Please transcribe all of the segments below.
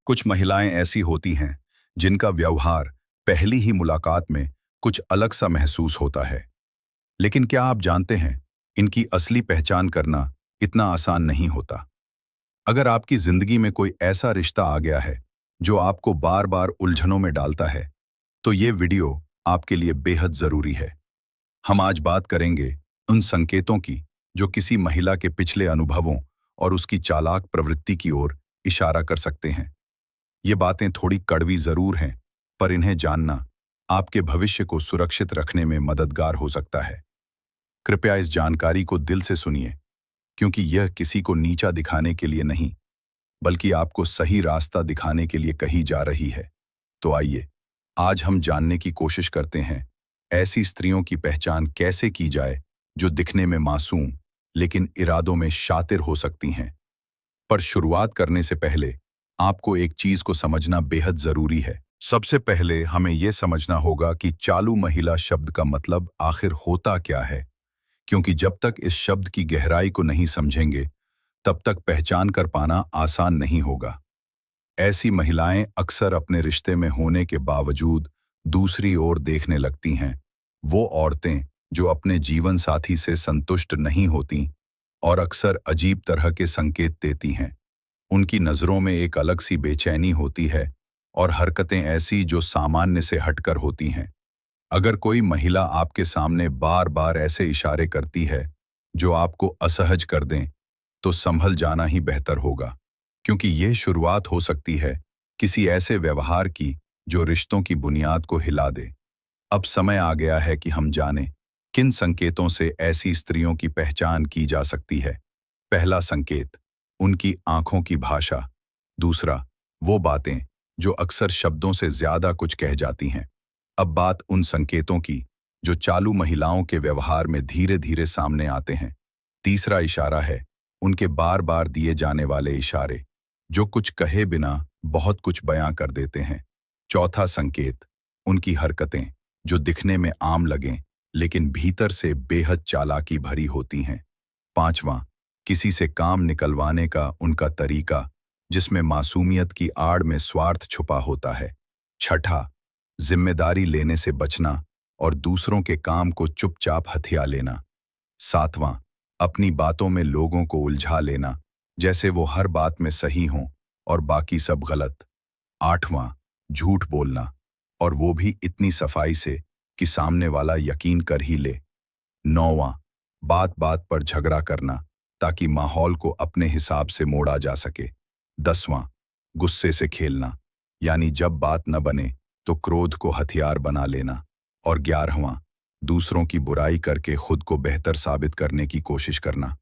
कुछ महिलाएं ऐसी होती हैं जिनका व्यवहार पहली ही मुलाकात में कुछ अलग सा महसूस होता है। लेकिन क्या आप जानते हैं, इनकी असली पहचान करना इतना आसान नहीं होता। अगर आपकी जिंदगी में कोई ऐसा रिश्ता आ गया है जो आपको बार बार उलझनों में डालता है, तो ये वीडियो आपके लिए बेहद जरूरी है। हम आज बात करेंगे उन संकेतों की जो किसी महिला के पिछले अनुभवों और उसकी चालाक प्रवृत्ति की ओर इशारा कर सकते हैं। ये बातें थोड़ी कड़वी जरूर हैं, पर इन्हें जानना आपके भविष्य को सुरक्षित रखने में मददगार हो सकता है। कृपया इस जानकारी को दिल से सुनिए, क्योंकि यह किसी को नीचा दिखाने के लिए नहीं, बल्कि आपको सही रास्ता दिखाने के लिए कही जा रही है। तो आइए, आज हम जानने की कोशिश करते हैं, ऐसी स्त्रियों की पहचान कैसे की जाए जो दिखने में मासूम लेकिन इरादों में शातिर हो सकती हैं। पर शुरुआत करने से पहले आपको एक चीज को समझना बेहद जरूरी है। सबसे पहले हमें यह समझना होगा कि चालू महिला शब्द का मतलब आखिर होता क्या है, क्योंकि जब तक इस शब्द की गहराई को नहीं समझेंगे, तब तक पहचान कर पाना आसान नहीं होगा। ऐसी महिलाएं अक्सर अपने रिश्ते में होने के बावजूद दूसरी ओर देखने लगती हैं। वो औरतें जो अपने जीवन साथी से संतुष्ट नहीं होती और अक्सर अजीब तरह के संकेत देती हैं। उनकी नज़रों में एक अलग सी बेचैनी होती है और हरकतें ऐसी जो सामान्य से हटकर होती हैं। अगर कोई महिला आपके सामने बार बार ऐसे इशारे करती है जो आपको असहज कर दें, तो संभल जाना ही बेहतर होगा, क्योंकि यह शुरुआत हो सकती है किसी ऐसे व्यवहार की जो रिश्तों की बुनियाद को हिला दे। अब समय आ गया है कि हम जानें किन संकेतों से ऐसी स्त्रियों की पहचान की जा सकती है। पहला संकेत, उनकी आंखों की भाषा। दूसरा, वो बातें जो अक्सर शब्दों से ज्यादा कुछ कह जाती हैं। अब बात उन संकेतों की जो चालू महिलाओं के व्यवहार में धीरे धीरे सामने आते हैं। तीसरा इशारा है उनके बार बार दिए जाने वाले इशारे, जो कुछ कहे बिना बहुत कुछ बयां कर देते हैं। चौथा संकेत, उनकी हरकतें जो दिखने में आम लगें लेकिन भीतर से बेहद चालाकी भरी होती हैं। पांचवां, किसी से काम निकलवाने का उनका तरीका, जिसमें मासूमियत की आड़ में स्वार्थ छुपा होता है। छठा, जिम्मेदारी लेने से बचना और दूसरों के काम को चुपचाप हथिया लेना। सातवां, अपनी बातों में लोगों को उलझा लेना, जैसे वो हर बात में सही हों और बाकी सब गलत। आठवां, झूठ बोलना, और वो भी इतनी सफाई से कि सामने वाला यकीन कर ही ले। नौवां, बात बात पर झगड़ा करना ताकि माहौल को अपने हिसाब से मोड़ा जा सके। 10वां, गुस्से से खेलना, यानी जब बात न बने तो क्रोध को हथियार बना लेना। और 11वां, दूसरों की बुराई करके खुद को बेहतर साबित करने की कोशिश करना।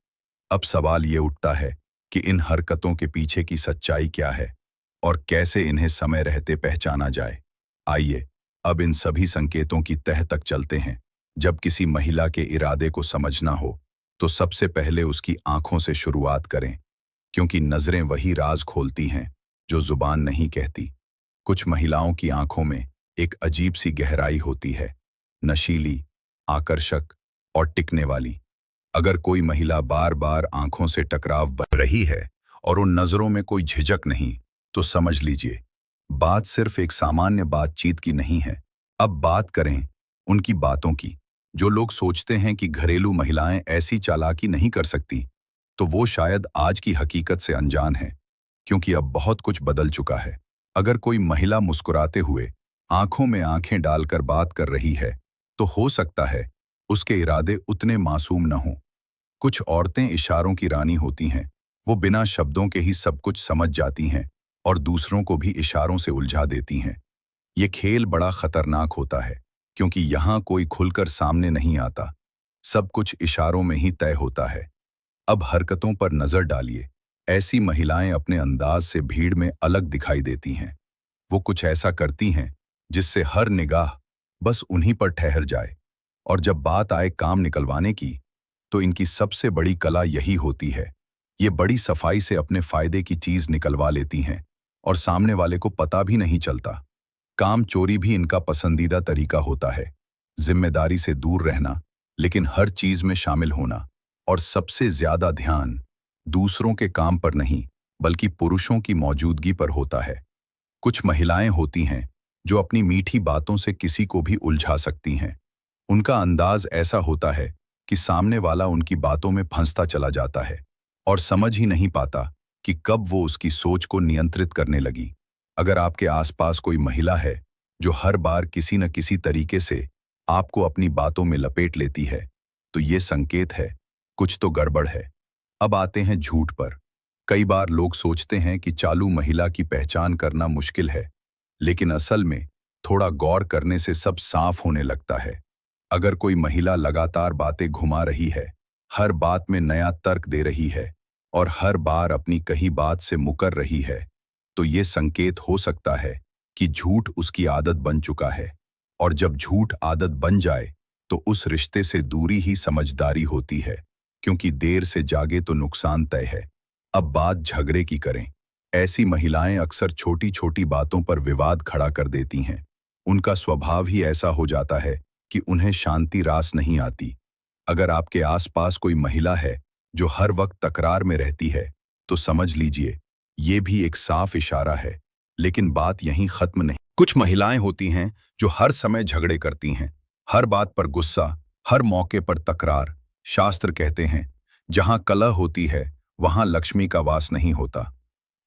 अब सवाल ये उठता है कि इन हरकतों के पीछे की सच्चाई क्या है और कैसे इन्हें समय रहते पहचाना जाए। आइए, अब इन सभी संकेतों की तह तक चलते हैं। जब किसी महिला के इरादे को समझना हो, तो सबसे पहले उसकी आंखों से शुरुआत करें, क्योंकि नजरें वही राज खोलती हैं जो जुबान नहीं कहती। कुछ महिलाओं की आंखों में एक अजीब सी गहराई होती है, नशीली, आकर्षक और टिकने वाली। अगर कोई महिला बार बार आंखों से टकराव बन रही है और उन नजरों में कोई झिझक नहीं, तो समझ लीजिए बात सिर्फ एक सामान्य बातचीत की नहीं है। अब बात करें उनकी बातों की। जो लोग सोचते हैं कि घरेलू महिलाएं ऐसी चालाकी नहीं कर सकती, तो वो शायद आज की हकीकत से अनजान हैं, क्योंकि अब बहुत कुछ बदल चुका है। अगर कोई महिला मुस्कुराते हुए आंखों में आंखें डालकर बात कर रही है, तो हो सकता है उसके इरादे उतने मासूम न हों। कुछ औरतें इशारों की रानी होती हैं। वो बिना शब्दों के ही सब कुछ समझ जाती हैं और दूसरों को भी इशारों से उलझा देती हैं। ये खेल बड़ा खतरनाक होता है, क्योंकि यहाँ कोई खुलकर सामने नहीं आता। सब कुछ इशारों में ही तय होता है। अब हरकतों पर नजर डालिए। ऐसी महिलाएं अपने अंदाज से भीड़ में अलग दिखाई देती हैं। वो कुछ ऐसा करती हैं जिससे हर निगाह बस उन्हीं पर ठहर जाए। और जब बात आए काम निकलवाने की, तो इनकी सबसे बड़ी कला यही होती है। ये बड़ी सफाई से अपने फायदे की चीज निकलवा लेती हैं और सामने वाले को पता भी नहीं चलता। काम चोरी भी इनका पसंदीदा तरीका होता है। जिम्मेदारी से दूर रहना, लेकिन हर चीज में शामिल होना, और सबसे ज्यादा ध्यान दूसरों के काम पर नहीं, बल्कि पुरुषों की मौजूदगी पर होता है। कुछ महिलाएं होती हैं जो अपनी मीठी बातों से किसी को भी उलझा सकती हैं। उनका अंदाज ऐसा होता है कि सामने वाला उनकी बातों में फंसता चला जाता है और समझ ही नहीं पाता कि कब वो उसकी सोच को नियंत्रित करने लगी। अगर आपके आसपास कोई महिला है जो हर बार किसी न किसी तरीके से आपको अपनी बातों में लपेट लेती है, तो ये संकेत है कुछ तो गड़बड़ है। अब आते हैं झूठ पर। कई बार लोग सोचते हैं कि चालू महिला की पहचान करना मुश्किल है, लेकिन असल में थोड़ा गौर करने से सब साफ होने लगता है। अगर कोई महिला लगातार बातें घुमा रही है, हर बात में नया तर्क दे रही है और हर बार अपनी कही बात से मुकर रही है, तो ये संकेत हो सकता है कि झूठ उसकी आदत बन चुका है। और जब झूठ आदत बन जाए तो उस रिश्ते से दूरी ही समझदारी होती है, क्योंकि देर से जागे तो नुकसान तय है। अब बात झगड़े की करें। ऐसी महिलाएं अक्सर छोटी छोटी बातों पर विवाद खड़ा कर देती हैं। उनका स्वभाव ही ऐसा हो जाता है कि उन्हें शांति रास नहीं आती। अगर आपके आसपास कोई महिला है जो हर वक्त तकरार में रहती है, तो समझ लीजिए ये भी एक साफ इशारा है। लेकिन बात यहीं खत्म नहीं। कुछ महिलाएं होती हैं जो हर समय झगड़े करती हैं, हर बात पर गुस्सा, हर मौके पर तकरार। शास्त्र कहते हैं, जहां कलह होती है वहां लक्ष्मी का वास नहीं होता।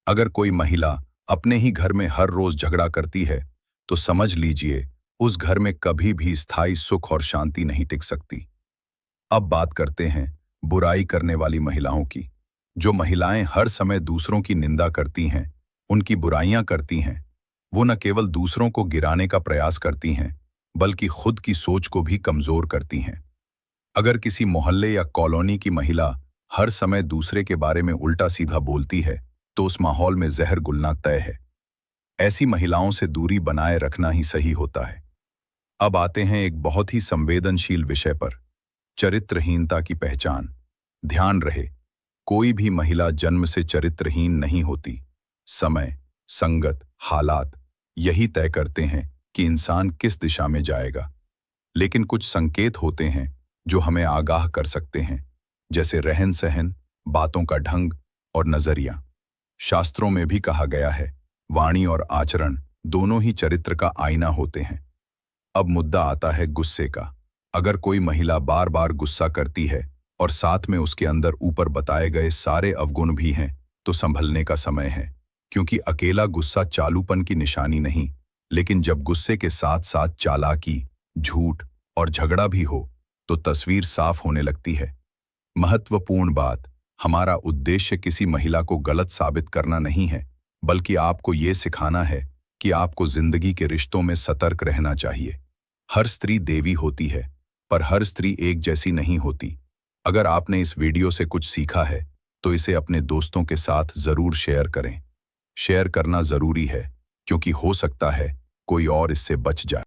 अगर कोई महिला अपने ही घर में हर रोज झगड़ा करती है, तो समझ लीजिए उस घर में कभी भी स्थायी सुख और शांति नहीं टिक सकती। अब बात करते हैं बुराई करने वाली महिलाओं की। जो महिलाएं हर समय दूसरों की निंदा करती हैं, उनकी बुराइयां करती हैं, वो न केवल दूसरों को गिराने का प्रयास करती हैं, बल्कि खुद की सोच को भी कमजोर करती हैं। अगर किसी मोहल्ले या कॉलोनी की महिला हर समय दूसरे के बारे में उल्टा सीधा बोलती है, तो उस माहौल में जहर घुलना तय है। ऐसी महिलाओं से दूरी बनाए रखना ही सही होता है। अब आते हैं एक बहुत ही संवेदनशील विषय पर, चरित्रहीनता की पहचान। ध्यान रहे, कोई भी महिला जन्म से चरित्रहीन नहीं होती। समय, संगत, हालात यही तय करते हैं कि इंसान किस दिशा में जाएगा। लेकिन कुछ संकेत होते हैं जो हमें आगाह कर सकते हैं, जैसे रहन सहन, बातों का ढंग और नजरिया। शास्त्रों में भी कहा गया है, वाणी और आचरण दोनों ही चरित्र का आईना होते हैं। अब मुद्दा आता है गुस्से का। अगर कोई महिला बार बार गुस्सा करती है और साथ में उसके अंदर ऊपर बताए गए सारे अवगुण भी हैं, तो संभलने का समय है। क्योंकि अकेला गुस्सा चालूपन की निशानी नहीं, लेकिन जब गुस्से के साथ साथ चालाकी, झूठ और झगड़ा भी हो, तो तस्वीर साफ होने लगती है। महत्वपूर्ण बात, हमारा उद्देश्य किसी महिला को गलत साबित करना नहीं है, बल्कि आपको ये सिखाना है कि आपको जिंदगी के रिश्तों में सतर्क रहना चाहिए। हर स्त्री देवी होती है, पर हर स्त्री एक जैसी नहीं होती। अगर आपने इस वीडियो से कुछ सीखा है, तो इसे अपने दोस्तों के साथ जरूर शेयर करें। शेयर करना जरूरी है, क्योंकि हो सकता है कोई और इससे बच जाए।